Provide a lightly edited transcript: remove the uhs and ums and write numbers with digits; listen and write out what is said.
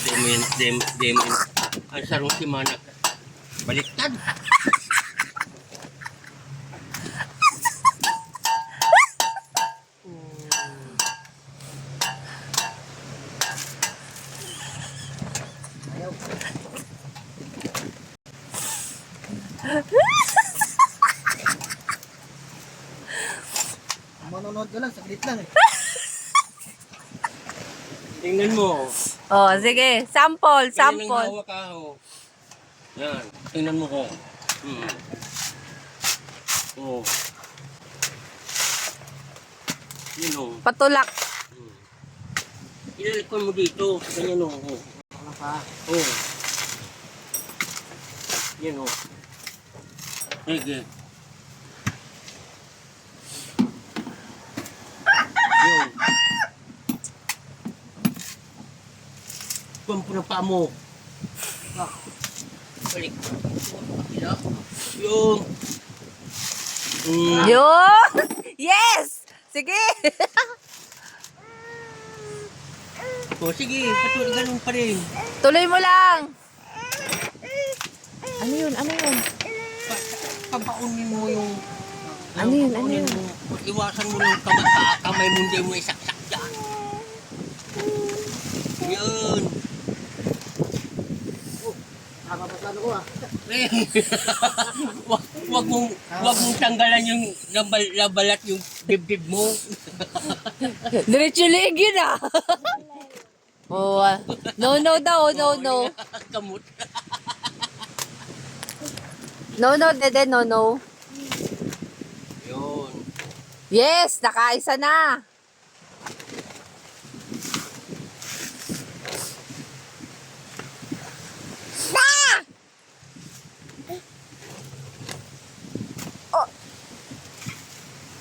Demin. Ang sarong si Manak. Baliktad. Ayaw. Manonood ka lang, saglit lang eh. Tingnan mo. Oh, sige. Sample, Ganyan ang sample. hawak ka, oh. Yan. Tingnan mo ko. Oh. Yun, oh. Patulak. Ilalikon mo dito. Ganyan, oh. Ano pa? Oh. Yan, oh. Sige. Yun. Kuwan po ng paa mo. Balik. Yun. Yun! Yes! Sige! Oh, sige, patuloy ganun pa rin. Tuloy mo lang. Ano yun? Ano yun? Pabaunin mo yung... Ano yun? Ano pabaunin yun? mo. Iwasan mo ng kamay mo, hindi mo isaksak dyan. Yun. Nakapapatlan ako ah. wag mong tanggalan yung nabalat yung dibdib mo. Diretso leg yun ah. Oh, no daw, no. Kamot. No, dede, no. Yun. Yes, nakaisa na.